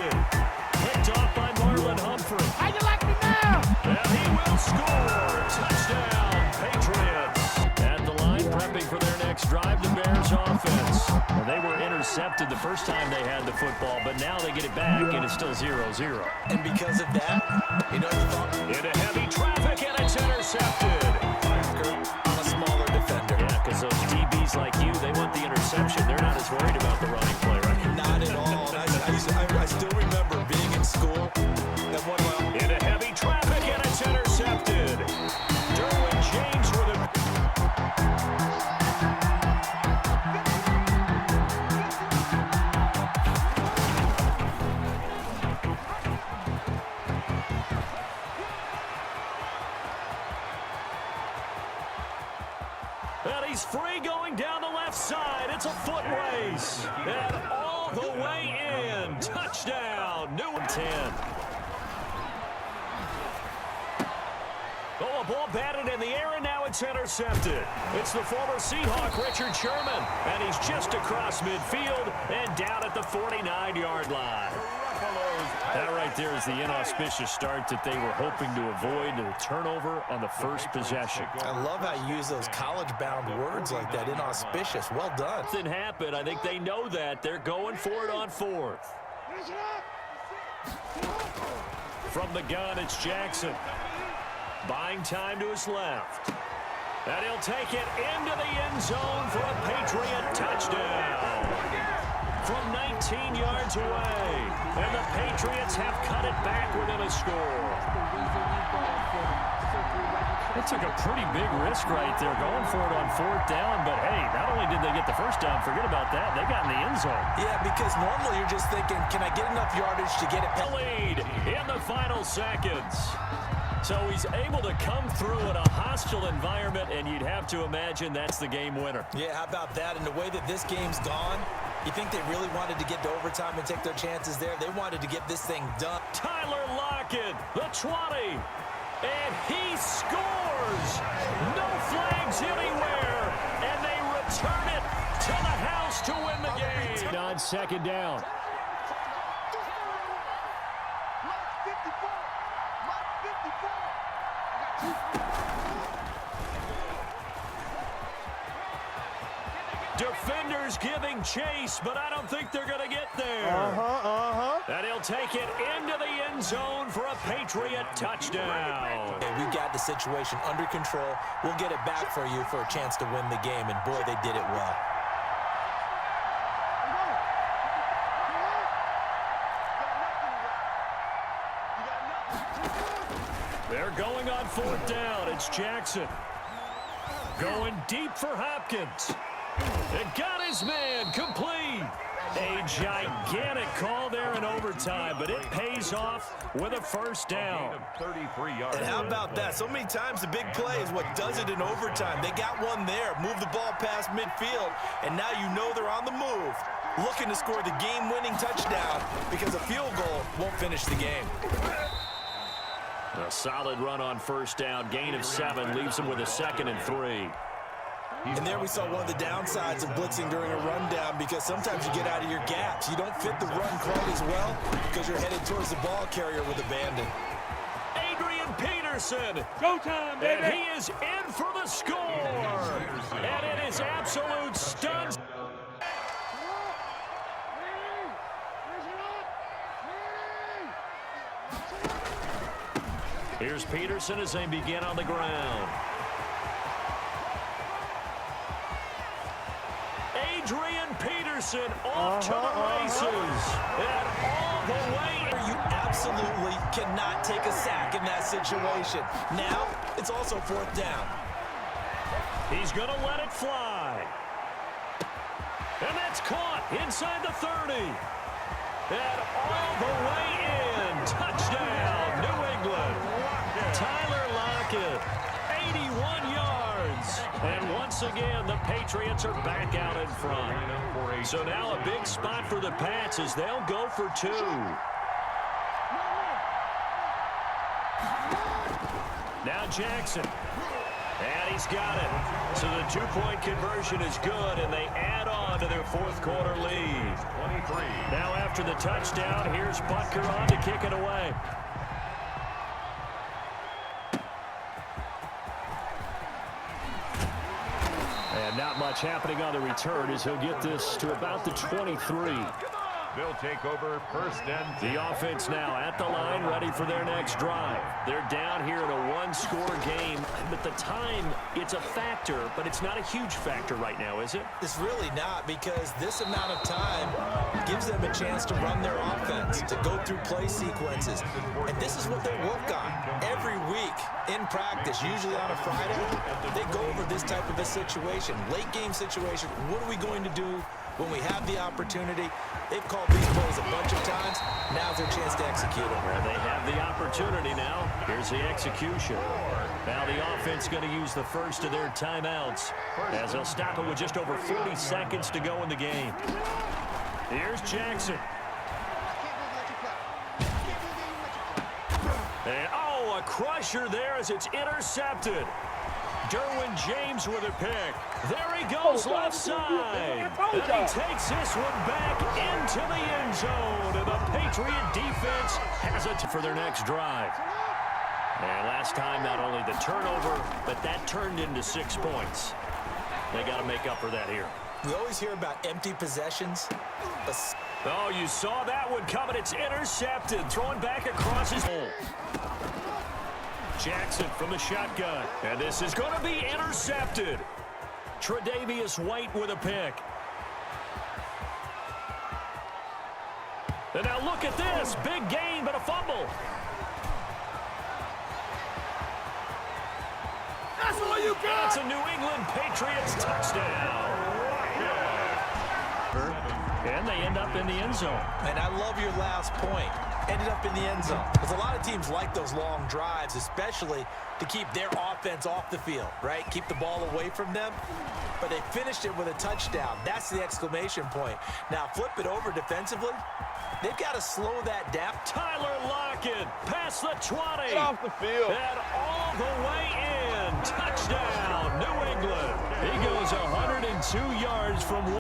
intercepted. Picked off by Marlon Humphrey. How you like me now? And he will score. Touchdown, Patriots. At the line, prepping for their next drive, the Bears offense. Well, they were intercepted the first time they had the football, but now they get it back, and it's still 0-0. And because of that, you know, into heavy traffic, and it's intercepted. On a smaller defender. Yeah, because those DBs like you, they want the interception. They're not as worried about the running play, right? Not at all. I still remember being in school and one of my... Into heavy traffic, and it's intercepted. Derwin James with it. And he's free going down the left side. It's a foot race. And all the way in. Touchdown. New 10. Oh, a ball batted in the air, and now it's intercepted. It's the former Seahawk, Richard Sherman. And he's just across midfield and down at the 49-yard line. That right there is the inauspicious start that they were hoping to avoid, the turnover on the first possession. I love how you use those college-bound words like that, inauspicious. Well done. Nothing happened. I think they know that. They're going for it on fourth. From the gun, it's Jackson. Buying time to his left. And he'll take it into the end zone for a Patriot touchdown. From 19 yards away. And the Patriots have cut it back within a score. They took a pretty big risk right there, going for it on fourth down. But, hey, not only did they get the first down, forget about that, they got in the end zone. Yeah, because normally you're just thinking, can I get enough yardage to get it? The lead in the final seconds. So he's able to come through in a hostile environment, and you'd have to imagine that's the game winner. Yeah, how about that? And the way that this game's gone, you think they really wanted to get to overtime and take their chances there? They wanted to get this thing done. Tyler Lockett, the 20, and he scores! No flags anywhere, and they return it to the house to win the game. On second down. Defenders giving chase, but I don't think they're going to get there. And he'll take it into the end zone for a Patriot touchdown. Okay, we got the situation under control. We'll get it back for you for a chance to win the game, and boy, they did it well. They're going on fourth down. It's Jackson. Going deep for Hopkins. It got his man complete. A gigantic call there in overtime, but it pays off with a first down. 33 yards. And how about that? So many times the big play is what does it in overtime. They got one there, move the ball past midfield, and now you know they're on the move, looking to score the game-winning touchdown because a field goal won't finish the game. A solid run on first down. Gain of 7 leaves them with a 2nd and 3. And there we saw one of the downsides of blitzing during a rundown, because sometimes you get out of your gaps. You don't fit the run quite as well because you're headed towards the ball carrier with abandon. Adrian Peterson. Go time, baby. And he is in for the score. And it is absolute stuns. Here's Peterson as they begin on the ground. Adrian Peterson off to the races. And all the way. You absolutely cannot take a sack in that situation. Now, it's also fourth down. He's going to let it fly. And that's caught inside the 30. And all the way in. Touchdown, New England. Tyler Lockett, 81 yards. And once again, the Patriots are back out in front. So now a big spot for the Pats as they'll go for 2. Now Jackson. And he's got it. So the two-point conversion is good, and they add on to their fourth quarter lead. 23. Now after the touchdown, here's Butker on to kick it away. And not much happening on the return as he'll get this to about the 23. They'll take over first and 10. The offense now at the line, ready for their next drive. They're down here in a one-score game, but the time, it's a factor, but it's not a huge factor right now, is it? It's really not, because this amount of time gives them a chance to run their offense, to go through play sequences. And this is what they work on every week in practice, usually on a Friday. They go over this type of a situation, late game situation. What are we going to do when we have the opportunity? They've called these plays a bunch of times. Now's their chance to execute them. And they have the opportunity now. Here's the execution. Now the offense going to use the first of their timeouts as they'll stop it with just over 40 seconds to go in the game. Here's Jackson. And, oh, a crusher there as it's intercepted. Derwin James with a pick. There he goes left side. And he takes this one back into the end zone. And the Patriot defense has it for their next drive. And last time, not only the turnover, but that turned into 6 points. They got to make up for that here. We always hear about empty possessions. Oh, you saw that one coming. It's intercepted. Throwing back across his hole. Jackson from the shotgun. And this is going to be intercepted. Tre'Davious White with a pick. And now look at this. Big gain, but a fumble. That's all you got. It's a New England Patriots touchdown. And they end up in the end zone. And I love your last point. Ended up in the end zone. Because a lot of teams like those long drives, especially to keep their offense off the field, right? Keep the ball away from them. But they finished it with a touchdown. That's the exclamation point. Now flip it over defensively. They've got to slow that down. Tyler Lockett past the 20. Get off the field. And all the way in. Touchdown, New England. He goes 102 yards from